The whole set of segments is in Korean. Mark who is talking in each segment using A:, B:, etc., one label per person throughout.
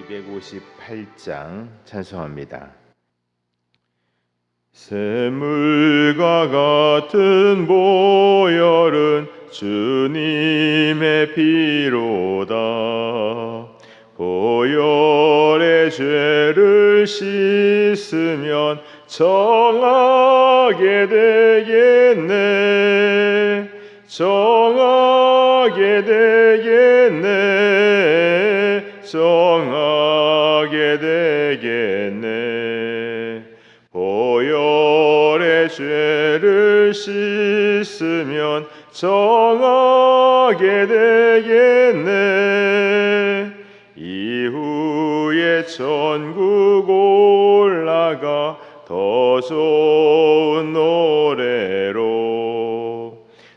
A: 258장 찬송합니다. 샘물과 같은 보혈은 주님의 피로다. 보혈의 죄를 씻으면 정하게 되겠네. 정하게 되겠네. 정하게 되겠네. 보혈의 죄를 씻으면 정하게 되겠네. 이후에 천국 올라가 더 좋은 노래로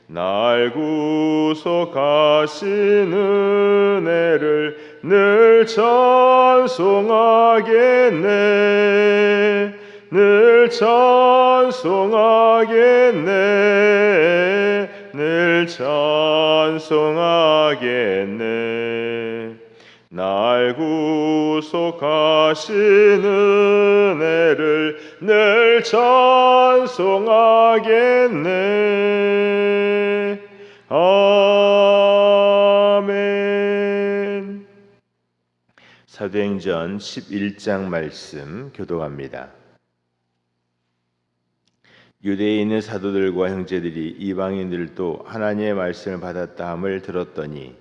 A: 날 구속하신 은혜를 늘 찬송하겠네. 늘 찬송하겠네. 늘 찬송하겠네. 날 구속하신 은혜를 늘 찬송하겠네. 아멘. 사도행전 11장 말씀 교독합니다. 유대에 있는 사도들과 형제들이 이방인들도 하나님의 말씀을 받았다 함을 들었더니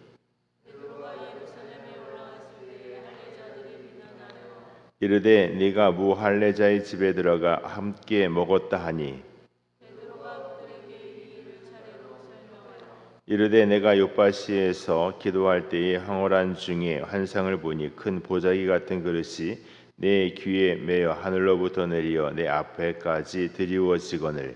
A: 이르되 네가 무할례자의 집에 들어가 함께 먹었다 하니 이르되 내가 요파시에서 기도할 때에 황홀한 중에 환상을 보니 큰 보자기 같은 그릇이 내 귀에 매어 하늘로부터 내리어 내 앞에까지 드리워지거늘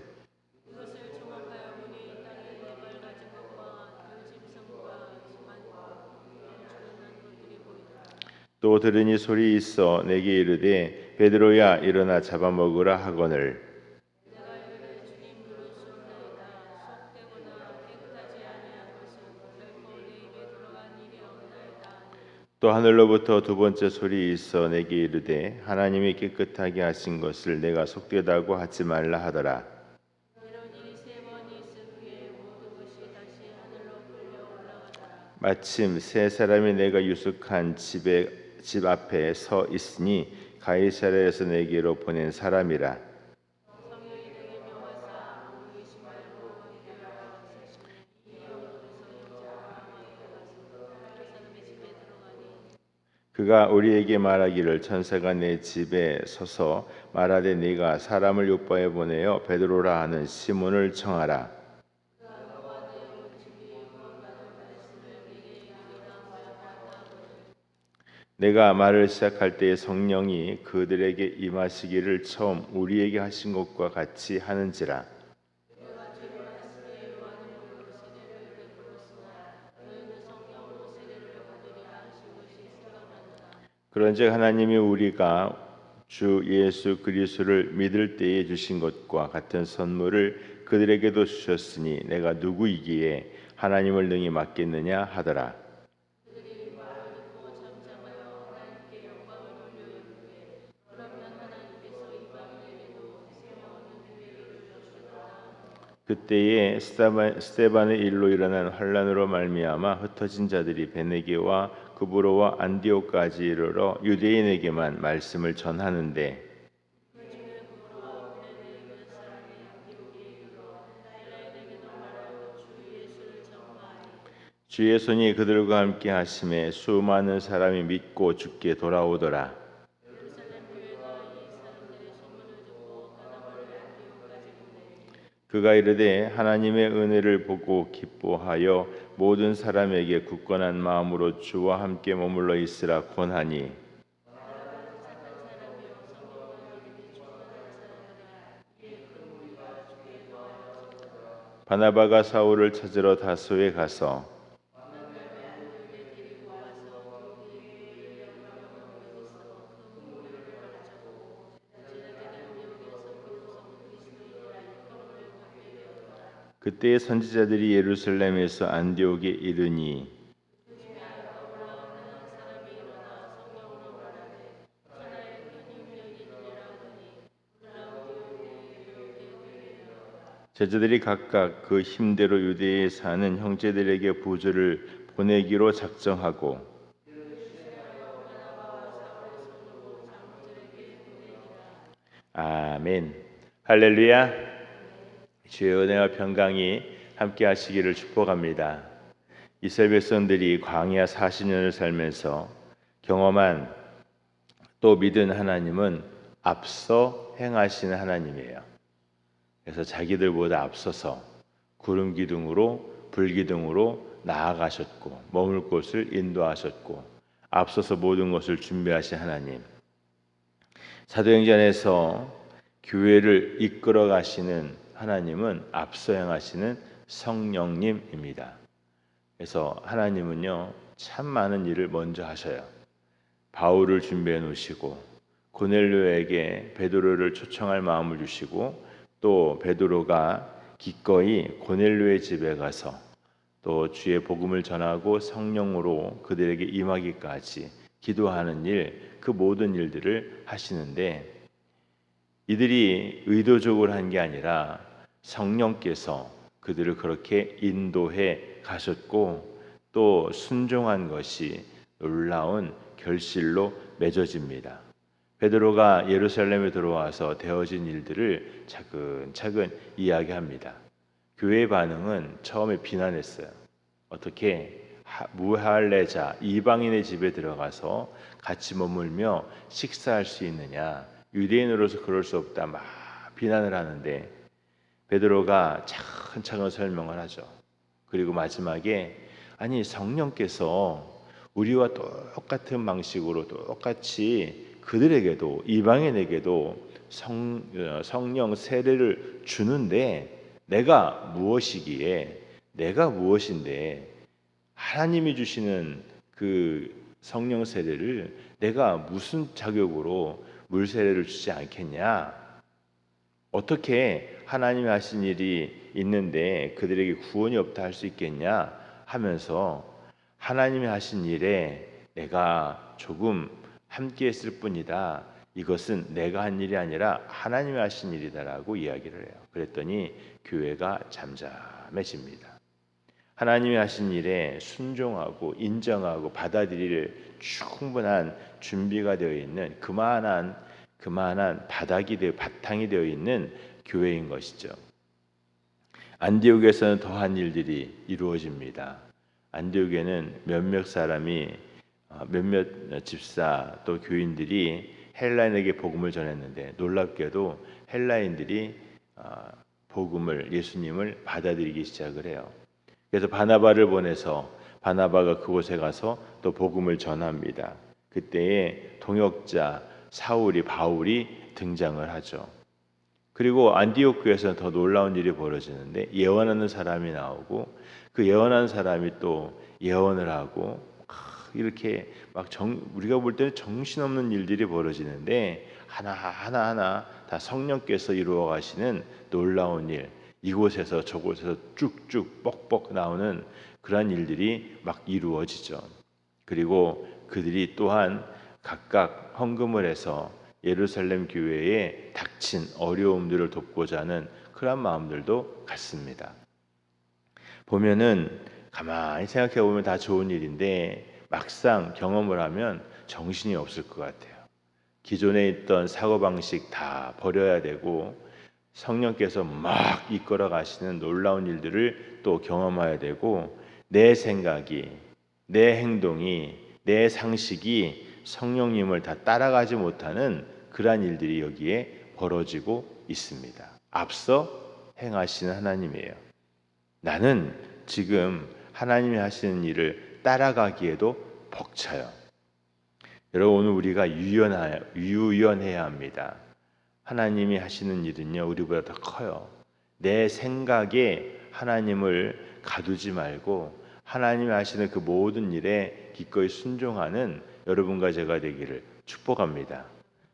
A: 또 들으니 소리 있어 내게 이르되 베드로야 일어나 잡아먹으라 하거늘 또 하늘로부터 두 번째 소리 있어 내게 이르되 하나님이 깨끗하게 하신 것을 내가 속되다고 하지 말라 하더라. 마침 세 사람이 내가 유숙한 집 앞에 서 있으니 가이사랴에서 내게로 보낸 사람이라. 그가 우리에게 말하기를 천사가 내 집에 서서 말하되 네가 사람을 요파에 보내어 베드로라 하는 시몬을 청하라. 내가 말을 시작할 때에 성령이 그들에게 임하시기를 처음 우리에게 하신 것과 같이 하는지라. 그런즉 하나님이 우리가 주 예수 그리스도를 믿을 때에 주신 것과 같은 선물을 그들에게도 주셨으니 내가 누구이기에 하나님을 능히 맡겠느냐 하더라. 그때에 스데반의 일로 일어난 환란으로 말미암아 흩어진 자들이 베네게와 구브로와 안디옥까지 이르러 유대인에게만 말씀을 전하는데 주의 손이 그들과 함께 하심에 수많은 사람이 믿고 주께 돌아오더라. 그가 이르되 하나님의 은혜를 보고 기뻐하여 모든 사람에게 굳건한 마음으로 주와 함께 머물러 있으라 권하니 바나바가 사울을 찾으러 다소에 가서 그때의 선지자들이 예루살렘에서 안디옥에 이르니 제자들이 각각 그 힘대로 유대에 사는 형제들에게 부주를 보내기로 작정하고 아멘. 할렐루야. 주의 은혜와 평강이 함께 하시기를 축복합니다. 이스라엘 백성들이 광야 40년을 살면서 경험한 또 믿은 하나님은 앞서 행하시는 하나님이에요. 그래서 자기들보다 앞서서 구름 기둥으로 불 기둥으로 나아가셨고 머물 곳을 인도하셨고 앞서서 모든 것을 준비하신 하나님. 사도행전에서 교회를 이끌어 가시는 하나님은 앞서 행하시는 성령님입니다. 그래서 하나님은요 참 많은 일을 먼저 하셔요. 바울을 준비해 놓으시고 고넬료에게 베드로를 초청할 마음을 주시고 또 베드로가 기꺼이 고넬료의 집에 가서 또 주의 복음을 전하고 성령으로 그들에게 임하기까지 기도하는 일, 그 모든 일들을 하시는데 이들이 의도적으로 한 게 아니라 성령께서 그들을 그렇게 인도해 가셨고 또 순종한 것이 놀라운 결실로 맺어집니다. 베드로가 예루살렘에 들어와서 되어진 일들을 차근차근 이야기합니다. 교회의 반응은 처음에 비난했어요. 어떻게 무할례자 이방인의 집에 들어가서 같이 머물며 식사할 수 있느냐, 유대인으로서 그럴 수 없다 막 비난을 하는데 베드로가 차근차근 설명을 하죠. 그리고 마지막에 아니 성령께서 우리와 똑같은 방식으로 똑같이 그들에게도 이방인에게도 성령 세례를 주는데 내가 무엇인데 하나님이 주시는 그 성령 세례를 내가 무슨 자격으로 물 세례를 주지 않겠냐? 어떻게 하나님이 하신 일이 있는데 그들에게 구원이 없다 할 수 있겠냐 하면서 하나님이 하신 일에 내가 조금 함께 했을 뿐이다. 이것은 내가 한 일이 아니라 하나님이 하신 일이다라고 이야기를 해요. 그랬더니 교회가 잠잠해집니다. 하나님이 하신 일에 순종하고 인정하고 받아들일 충분한 준비가 되어 있는 그만한 바탕이 되어 있는 교회인 것이죠. 안디옥에서는 더한 일들이 이루어집니다. 안디옥에는 몇몇 집사 또 교인들이 헬라인에게 복음을 전했는데 놀랍게도 헬라인들이 복음을 예수님을 받아들이기 시작을 해요. 그래서 바나바를 보내서 바나바가 그곳에 가서 또 복음을 전합니다. 그때에 동역자 바울이 등장을 하죠. 그리고 안디옥 교회에서는 더 놀라운 일이 벌어지는데 예언하는 사람이 나오고 그 예언하는 사람이 또 예언을 하고 이렇게 우리가 볼 때는 정신없는 일들이 벌어지는데 하나 다 성령께서 이루어 가시는 놀라운 일, 이곳에서 저곳에서 쭉쭉 뻑뻑 나오는 그러한 일들이 막 이루어지죠. 그리고 그들이 또한 각각 헌금을 해서 예루살렘 교회에 닥친 어려움들을 돕고자 하는 그런 마음들도 같습니다. 보면은 가만히 생각해 보면 다 좋은 일인데 막상 경험을 하면 정신이 없을 것 같아요. 기존에 있던 사고방식 다 버려야 되고 성령께서 막 이끌어 가시는 놀라운 일들을 또 경험해야 되고 내 생각이, 내 행동이, 내 상식이 성령님을 다 따라가지 못하는 그러한 일들이 여기에 벌어지고 있습니다. 앞서 행하시는 하나님이에요. 나는 지금 하나님이 하시는 일을 따라가기에도 벅차요. 여러분 오늘 우리가 유연해야 합니다. 하나님이 하시는 일은요 우리보다 더 커요. 내 생각에 하나님을 가두지 말고 하나님이 하시는 그 모든 일에 기꺼이 순종하는 여러분과 제가 되기를 축복합니다.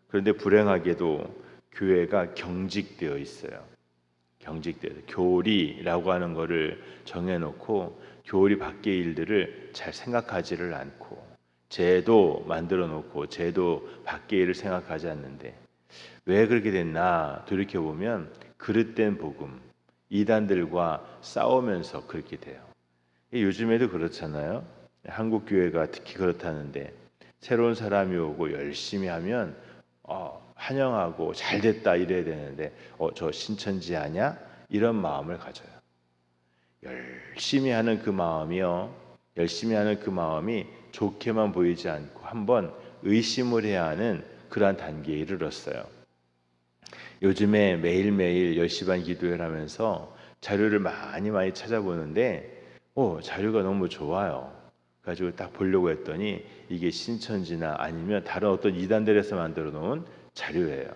A: 그런데 불행하게도 교회가 경직되어 있어요. 교리라고 하는 것을 정해놓고 교리 밖의 일들을 잘 생각하지를 않고 제도 만들어 놓고 제도 밖의 일을 생각하지 않는데 왜 그렇게 됐나 돌이켜보면 그릇된 복음, 이단들과 싸우면서 그렇게 돼요. 요즘에도 그렇잖아요. 한국 교회가 특히 그렇다는데 새로운 사람이 오고 열심히 하면 환영하고 잘 됐다 이래야 되는데 저 신천지 아냐? 이런 마음을 가져요. 열심히 하는 그 마음이요. 열심히 하는 그 마음이 좋게만 보이지 않고 한번 의심을 해야 하는 그러한 단계에 이르렀어요. 요즘에 매일매일 10시 반 기도회를 하면서 자료를 많이 찾아보는데 자료가 너무 좋아요. 가지고 딱 보려고 했더니 이게 신천지나 아니면 다른 어떤 이단들에서 만들어 놓은 자료예요.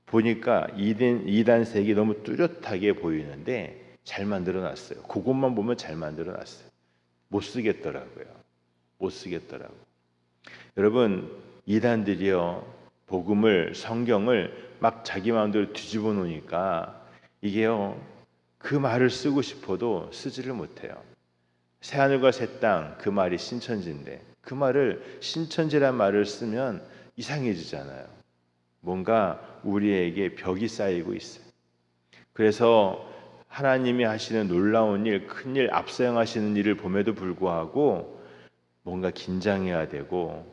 A: 보니까 이단색이 너무 뚜렷하게 보이는데 잘 만들어 놨어요. 그것만 보면 잘 만들어 놨어요. 못 쓰겠더라고요. 못 쓰겠더라고. 여러분, 이단들이요, 복음을, 성경을 막 자기 마음대로 뒤집어 놓으니까 이게요, 그 말을 쓰고 싶어도 쓰지를 못해요. 새하늘과 새 땅, 그 말이 신천지인데 그 말을 신천지란 말을 쓰면 이상해지잖아요. 뭔가 우리에게 벽이 쌓이고 있어요. 그래서 하나님이 하시는 놀라운 일, 큰 일, 앞서 행하시는 일을 봄에도 불구하고 뭔가 긴장해야 되고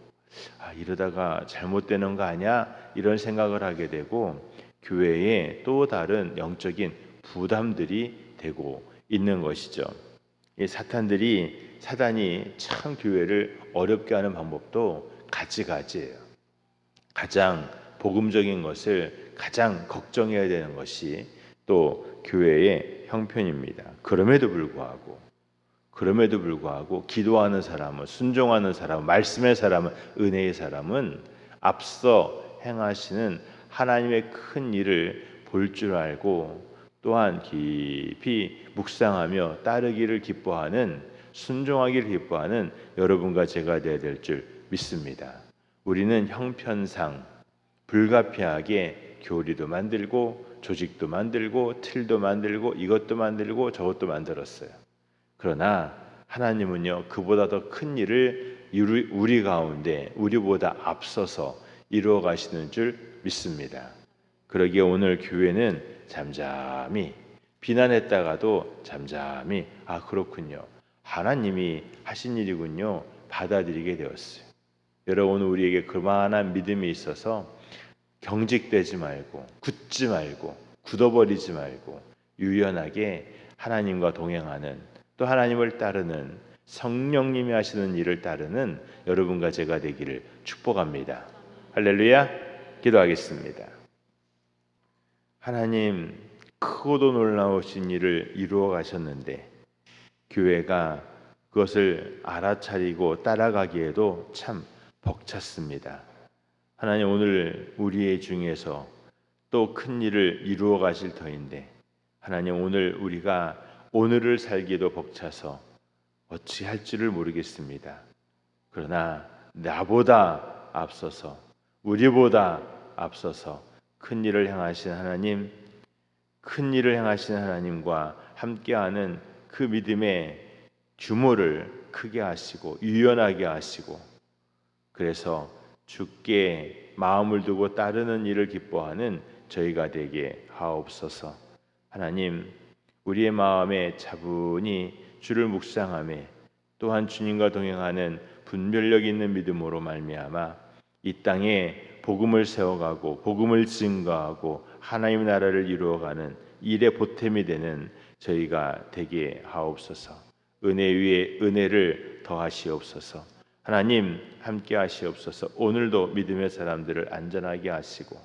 A: 이러다가 잘못되는 거 아니야? 이런 생각을 하게 되고 교회에 또 다른 영적인 부담들이 되고 있는 것이죠. 사단이 참 교회를 어렵게 하는 방법도 가지가지예요. 가장 복음적인 것을 가장 걱정해야 되는 것이 또 교회의 형편입니다. 그럼에도 불구하고 기도하는 사람은, 순종하는 사람은, 말씀의 사람은, 은혜의 사람은 앞서 행하시는 하나님의 큰 일을 볼 줄 알고 또한 깊이 묵상하며 따르기를 기뻐하는, 순종하기를 기뻐하는 여러분과 제가 되어야 될 줄 믿습니다. 우리는 형편상 불가피하게 교리도 만들고 조직도 만들고 틀도 만들고 이것도 만들고 저것도 만들었어요. 그러나 하나님은요, 그보다 더 큰 일을 우리 가운데 우리보다 앞서서 이루어 가시는 줄 믿습니다. 그러기에 오늘 교회는 잠잠히 비난했다가도 잠잠히 그렇군요, 하나님이 하신 일이군요, 받아들이게 되었어요. 여러분, 오늘 우리에게 그만한 믿음이 있어서 경직되지 말고 굳지 말고 굳어버리지 말고 유연하게 하나님과 동행하는, 또 하나님을 따르는, 성령님이 하시는 일을 따르는 여러분과 제가 되기를 축복합니다. 할렐루야. 기도하겠습니다. 하나님, 크고도 놀라우신 일을 이루어 가셨는데 교회가 그것을 알아차리고 따라가기에도 참 벅찼습니다. 하나님, 오늘 우리의 중에서 또 큰 일을 이루어 가실 터인데 하나님, 오늘 우리가 오늘을 살기도 벅차서 어찌 할지를 모르겠습니다. 그러나 나보다 앞서서, 우리보다 앞서서 큰 일을 행하신 하나님, 큰 일을 행하신 하나님과 함께하는 그 믿음의 규모를 크게 하시고 유연하게 하시고, 그래서 주께 마음을 두고 따르는 일을 기뻐하는 저희가 되게 하옵소서. 하나님, 우리의 마음에 차분히 주를 묵상하며 또한 주님과 동행하는 분별력 있는 믿음으로 말미암아 이 땅에 복음을 세워가고 복음을 증거하고 하나님의 나라를 이루어가는 일의 보탬이 되는 저희가 되게 하옵소서. 은혜 위에 은혜를 더하시옵소서. 하나님, 함께 하시옵소서. 오늘도 믿음의 사람들을 안전하게 하시고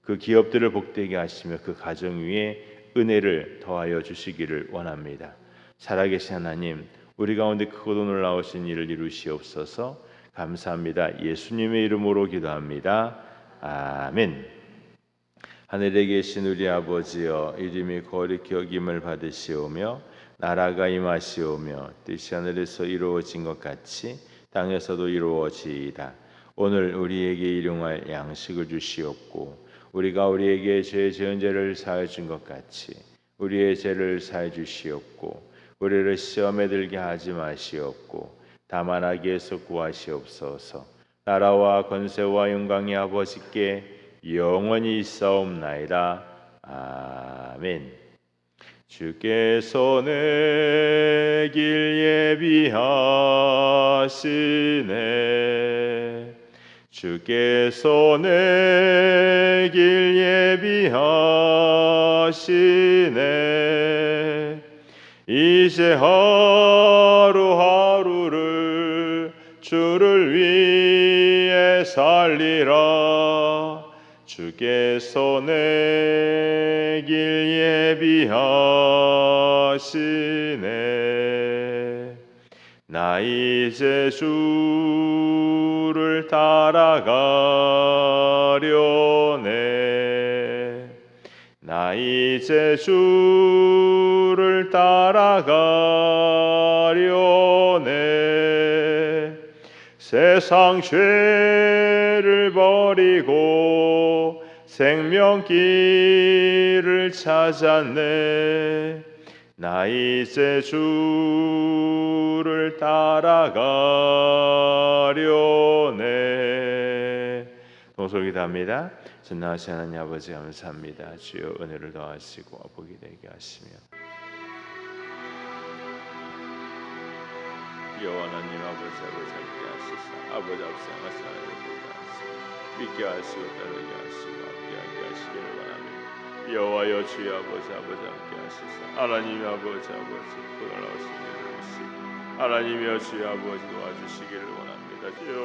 A: 그 기업들을 복되게 하시며 그 가정 위에 은혜를 더하여 주시기를 원합니다. 살아계신 하나님, 우리 가운데 크고도 놀라우신 일을 이루시옵소서. 감사합니다. 예수님의 이름으로 기도합니다. 아멘. 하늘에 계신 우리 아버지여, 이름이 거룩히 여김을 받으시오며 나라가 임하시오며 뜻이 하늘에서 이루어진 것 같이 땅에서도 이루어지이다. 오늘 우리에게 일용할 양식을 주시옵고 우리가 우리에게 죄 지은 죄를 사하여 준 것 같이 우리의 죄를 사하여 주시옵고 우리를 시험에 들게 하지 마시옵고 다만 악에서 구하시옵소서. 나라와 권세와 영광이 아버지께 영원히 있사옵나이다. 아멘. 주께서 내 길 예비하시네. 주께서 내 길 예비하시네. 이제 하루하루를 주를 위해 살리라. 주께서 내 길 예비하시네. 나 이제 주를 따라가려네. 나 이제 주를 따라가려네. 세상 죄를 버리고 생명길을 찾았네. 나 이제 주를 따라가려네. 동sol기도합니다. 전능하신 하나님 아버지 감사합니다. 주여 은혜를 더하시고 복이 되게 하시며 여호와 하나님 아버지 함께 하시사 아버지 앞서 하나님을 보게 하시고 믿게 하시고 따르게 하시고 함께하게 하시기를 원합니다. 여호와여 주여 아버지 함께 하시사 하나님의 아버지 구원하시기를 원하시고 하나님이여 주여 아버지 도와주시기를 원합니다. 주여